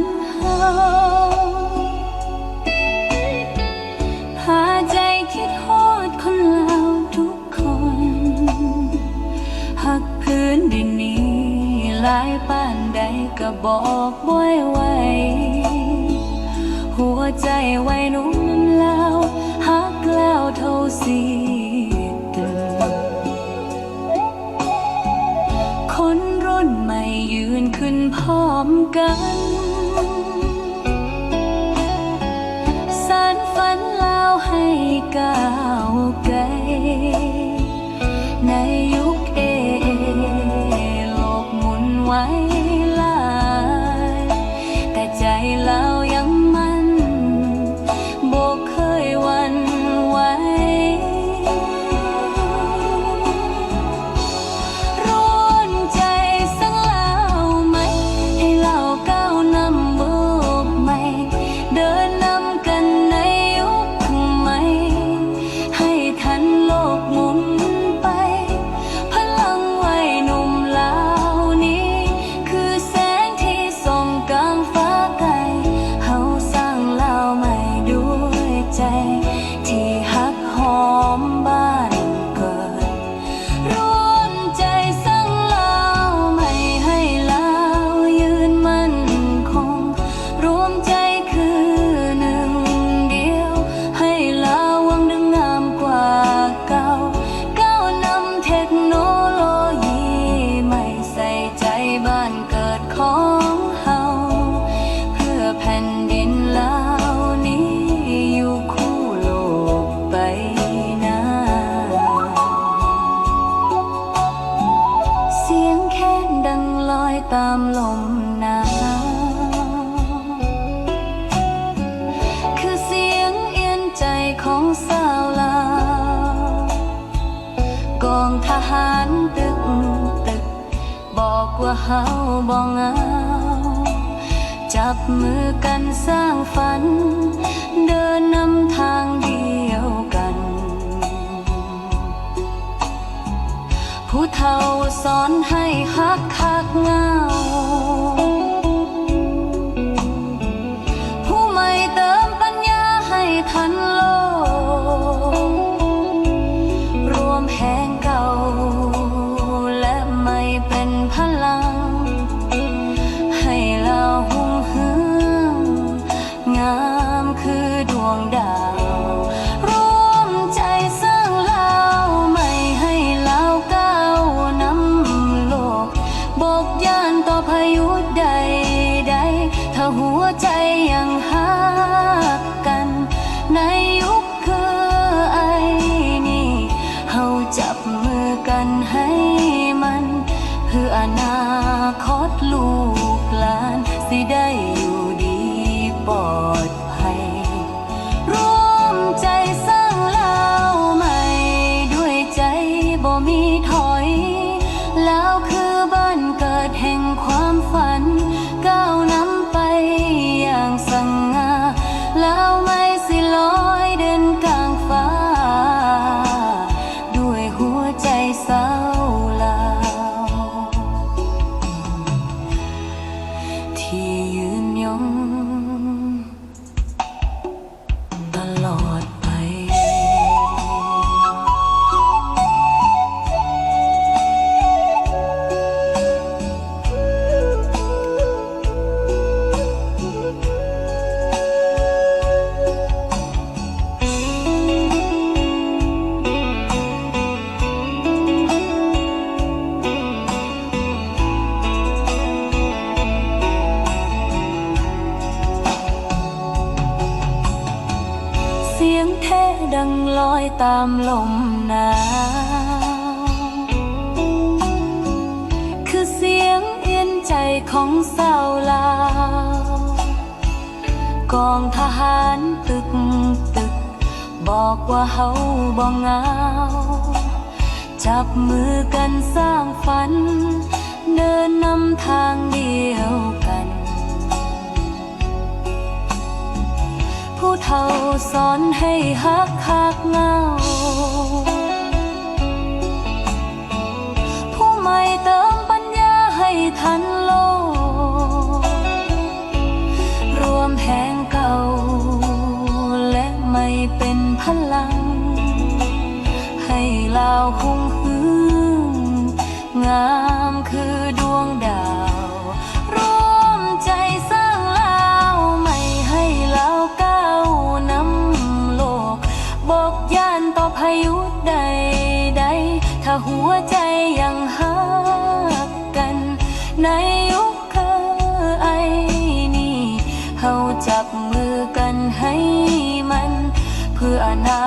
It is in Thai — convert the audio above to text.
นเฮาพาใจคิดฮอดคนลาวทุกคนหักพื้นดินนี้หลายปานใดก็บอกบ่ไหวหัวใจวัยหนุ่มลาวหักแล้วเท่าสิตื่นคนรุ่นใหม่ยืนขึ้นพร้อมกันสานฝันลาวให้ก้าวไกลในยุคโลกหมุนไหวหลายแต่ใจเรายังมั่นบ่เคยหวั่นไหวร้อนใจสังลาวไหมให้เราก้าวนำโลกใหม่เดินนำกันในยุคใหม่ให้ทันโลกหมุนไปพลังวัยหนุ่มลาวนี้คือแสงที่ส่องกลางฟ้าไกลเฮาสร้างลาวใหม่ด้วยใจที่ฮักหอมบ้านเกิดร้อนใจสร้างลาวใหม่ให้ลาวยืนมั่นคงรวมใจคือหนึ่งเดียวให้ลาววังดังงามกว่าเก่าก้าวนำเทคโนโลยีใหม่ใส่ใจบ้านเกิดของเฮาเพื่อแผ่นดินลาวนี้อยู่คู่โลกไปนานเสียงแค้นดังลอยตามลมหนาวคือเสียงเอียนใจของสาวลาวกองทหารตึกบอกว่าเฮาบ่เหงาจับมือกันสร้างฝันเดินนำทางเดียวกันผู้เฒ่าสอนให้ฮักเหงาผู้ใหม่เติมปัญญาให้ทันโลกรวมแห่งเก่าและไม่เป็นพลังให้เราหุ่งเฮืองงามคือดวงดาวร่วมใจสร้างลาวใหม่ให้ลาวก้าวนำโลกบอกย่านต่อพายุใดถ้าหัวใจยังฮักกันในยุคคือไอ้นี่เฮาจับมือกันให้มันเพื่ออนาคตลูกหลานสิได้อยู่ดีปลอดภัยร่วมใจสร้างลาวใหม่ด้วยใจบ่มีถอยลาวคือบ้านเกิดแห่งความฝันก้าวนำไปอย่างสง่าลาวไม่สิลอยเดินกลางฟ้าด้วยหัวใจสาวลาวที่ยืนยงตลอดไปเสียงแท้ดังลอยตามลมหนาวคือเสียงเอียนใจของสาวลาวกองทหารตึกบอกว่าเฮาบ่เหงาจับมือกันสร้างฝันเดินนำทางเดียวกัน ผู้เฒ่าสอนให้ฮักเหงาผู้ใหม่เติมปัญญาให้ทันโลก เป็นพลัง ให้ลาวคงหืองามคือดวงดาวร่วมใจสร้างลาวไม่ให้ลาวก้าวนำโลกบอกย่านต่อพายุใดๆถ้าหัวใจยังหักกันในยุคเคยนี้เฮาจับมือกันให้มันเพื่ออนา